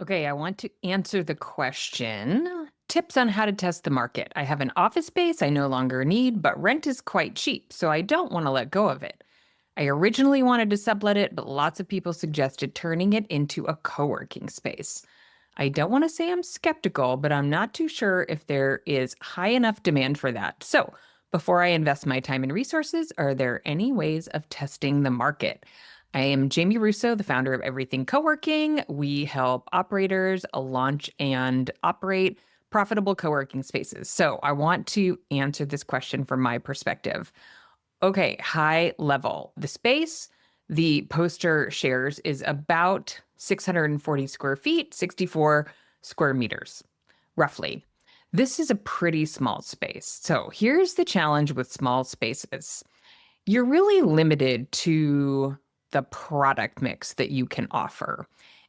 Okay, I want to answer the question. Tips on how to test the market. I have an office space I no longer need, but rent is quite cheap, so I don't want to let go of it. I originally wanted to sublet it, but lots of people suggested turning it into a co-working space. I don't want to say I'm skeptical, but I'm not too sure if there is high enough demand for that. So, before I invest my time and resources, are there any ways of testing the market? I am Jamie Russo, the founder of Everything Co-working. We help operators launch and operate profitable co-working spaces. So, I want to answer this question from my perspective. Okay, high level. The space the poster shares is about 640 square feet, 64 square meters, roughly. This is a pretty small space. So here's the challenge with small spaces. You're really limited to the product mix that you can offer.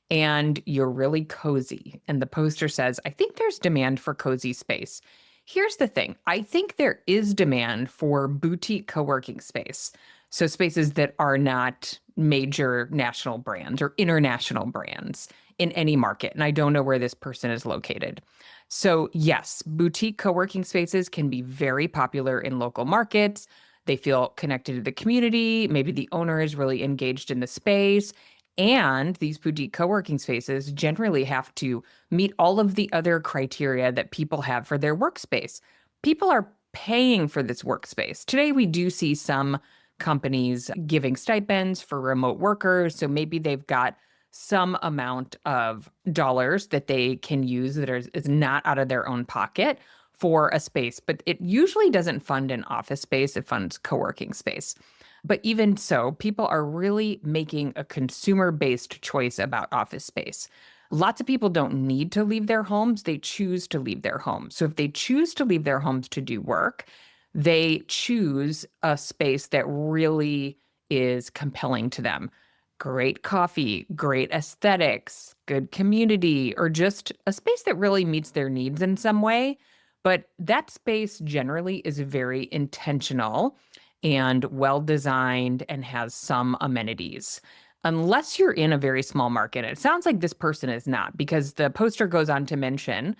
And you're really cozy. And the poster says, I think there's demand for cozy space. Here's the thing, I think there is demand for boutique co working space. So, spaces that are not major national brands or international brands in any market. And I don't know where this person is located. So, yes, boutique co working spaces can be very popular in local markets. They feel connected to the community. Maybe the owner is really engaged in the space. And these boutique co working spaces generally have to meet all of the other criteria that people have for their workspace. People are paying for this workspace. Today, we do see some companies giving stipends for remote workers. So maybe they've got some amount of dollars that they can use that is not out of their own pocket for a space, but it usually doesn't fund an office space, it funds co working space. But even so, people are really making a consumer based choice about office space. Lots of people don't need to leave their homes, they choose to leave their homes. So if they choose to leave their homes to do work, they choose a space that really is compelling to them. Great coffee, great aesthetics, good community, or just a space that really meets their needs in some way. But that space generally is very intentional and well designed and has some amenities. Unless you're in a very small market, it sounds like this person is not, because the poster goes on to mention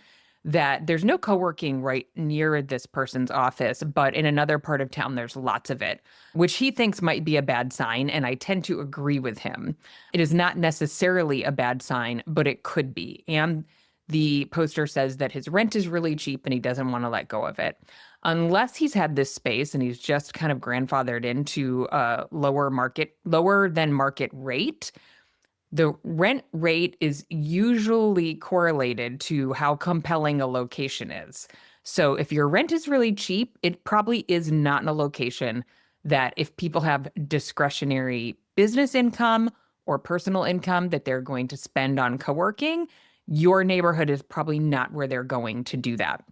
that there's no co-working right near this person's office, but in another part of town, there's lots of it, which he thinks might be a bad sign. And I tend to agree with him. It is not necessarily a bad sign, but it could be. And the poster says that his rent is really cheap and he doesn't want to let go of it. Unless he's had this space and he's just kind of grandfathered into a lower than market rate, the rent rate is usually correlated to how compelling a location is. So if your rent is really cheap, it probably is not in a location that if people have discretionary business income or personal income that they're going to spend on co-working, your neighborhood is probably not where they're going to do that.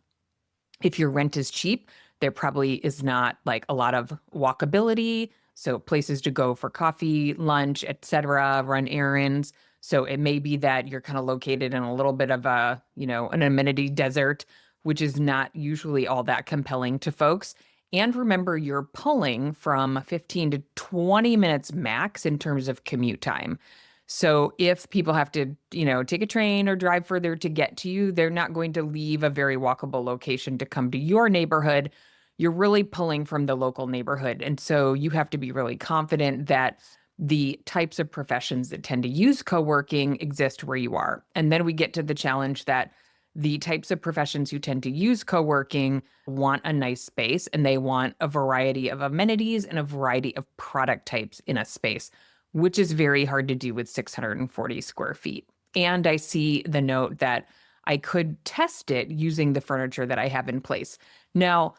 If your rent is cheap, there probably is not like a lot of walkability, so places to go for coffee, lunch, etc., run errands. So it may be that you're kind of located in a little bit of a, an amenity desert, which is not usually all that compelling to folks. And remember, you're pulling from 15 to 20 minutes max in terms of commute time. So if people have to, take a train or drive further to get to you, they're not going to leave a very walkable location to come to your neighborhood. You're really pulling from the local neighborhood. And so you have to be really confident that the types of professions that tend to use co-working exist where you are. And then we get to the challenge that the types of professions who tend to use co-working want a nice space and they want a variety of amenities and a variety of product types in a space, which is very hard to do with 640 square feet. And I see the note that I could test it using the furniture that I have in place. Now,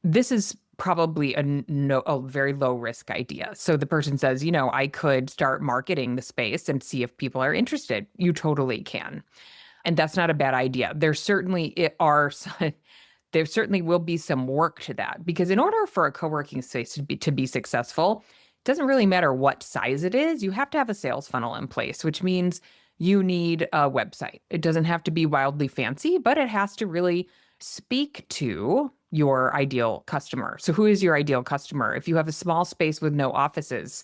this is probably a very low risk idea. So the person says, I could start marketing the space and see if people are interested. You totally can. And that's not a bad idea. There certainly will be some work to that, because in order for a co-working space to be successful, it doesn't really matter what size it is. You have to have a sales funnel in place, which means you need a website. It doesn't have to be wildly fancy, but it has to really speak to your ideal customer. So who is your ideal customer? If you have a small space with no offices,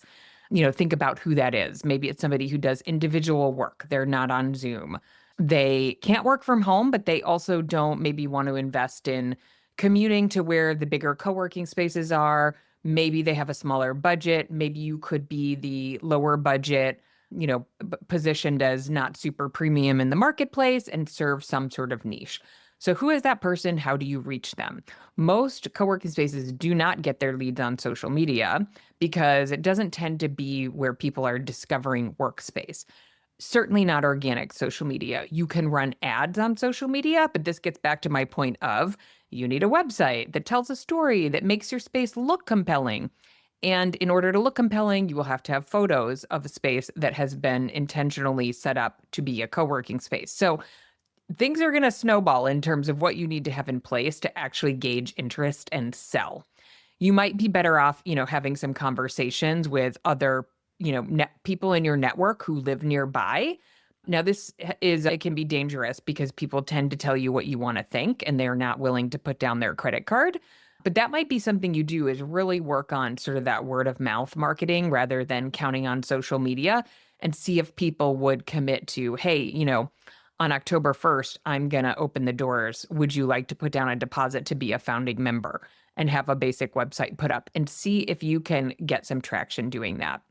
Think about who that is. Maybe it's somebody who does individual work. They're not on Zoom. They can't work from home, but they also don't maybe want to invest in commuting to where the bigger co-working spaces are. Maybe they have a smaller budget. Maybe you could be the lower budget, positioned as not super premium in the marketplace and serve some sort of niche. So who is that person? How do you reach them? Most co-working spaces do not get their leads on social media because it doesn't tend to be where people are discovering workspace. Certainly not organic social media. You can run ads on social media, but this gets back to my point of you need a website that tells a story that makes your space look compelling. And in order to look compelling, you will have to have photos of a space that has been intentionally set up to be a co-working space. So things are going to snowball in terms of what you need to have in place to actually gauge interest and sell. You might be better off, having some conversations with other, people in your network who live nearby. Now, it can be dangerous because people tend to tell you what you want to think and they're not willing to put down their credit card. But that might be something you do is really work on sort of that word of mouth marketing rather than counting on social media and see if people would commit to, hey, on October 1st, I'm going to open the doors. Would you like to put down a deposit to be a founding member and have a basic website put up and see if you can get some traction doing that?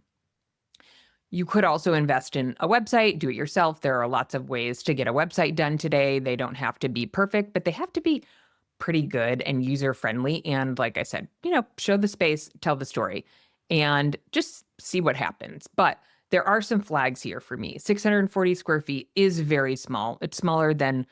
You could also invest in a website, do it yourself. There are lots of ways to get a website done today. They don't have to be perfect, but they have to be pretty good and user friendly. And like I said, show the space, tell the story, and just see what happens. But there are some flags here for me. 640 square feet is very small. It's smaller than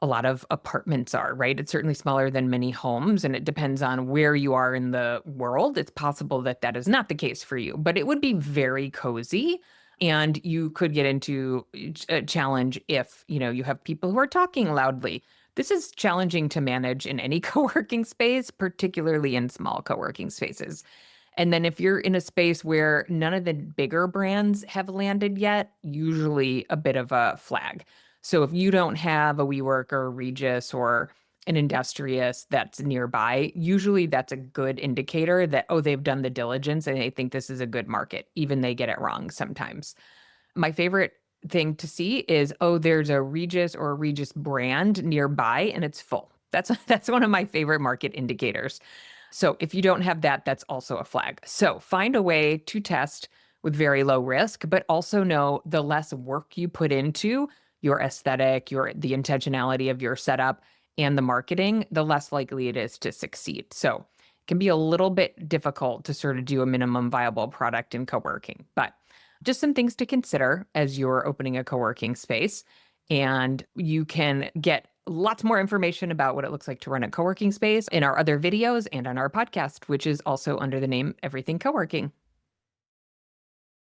a lot of apartments are, right? It's certainly smaller than many homes, and it depends on where you are in the world. It's possible that that is not the case for you, but it would be very cozy. And you could get into a challenge if, you have people who are talking loudly. This is challenging to manage in any co-working space, particularly in small co-working spaces. And then if you're in a space where none of the bigger brands have landed yet, usually a bit of a flag. So if you don't have a WeWork or a Regus or an Industrious that's nearby, usually that's a good indicator that, oh, they've done the diligence and they think this is a good market. Even they get it wrong sometimes. My favorite thing to see is, oh, there's a Regus or a Regus brand nearby and it's full. That's one of my favorite market indicators. So if you don't have that, that's also a flag. So find a way to test with very low risk, but also know the less work you put into your aesthetic, the intentionality of your setup and the marketing, the less likely it is to succeed. So it can be a little bit difficult to sort of do a minimum viable product in co-working, but just some things to consider as you're opening a co-working space. And you can get lots more information about what it looks like to run a co-working space in our other videos and on our podcast, which is also under the name Everything Co-working.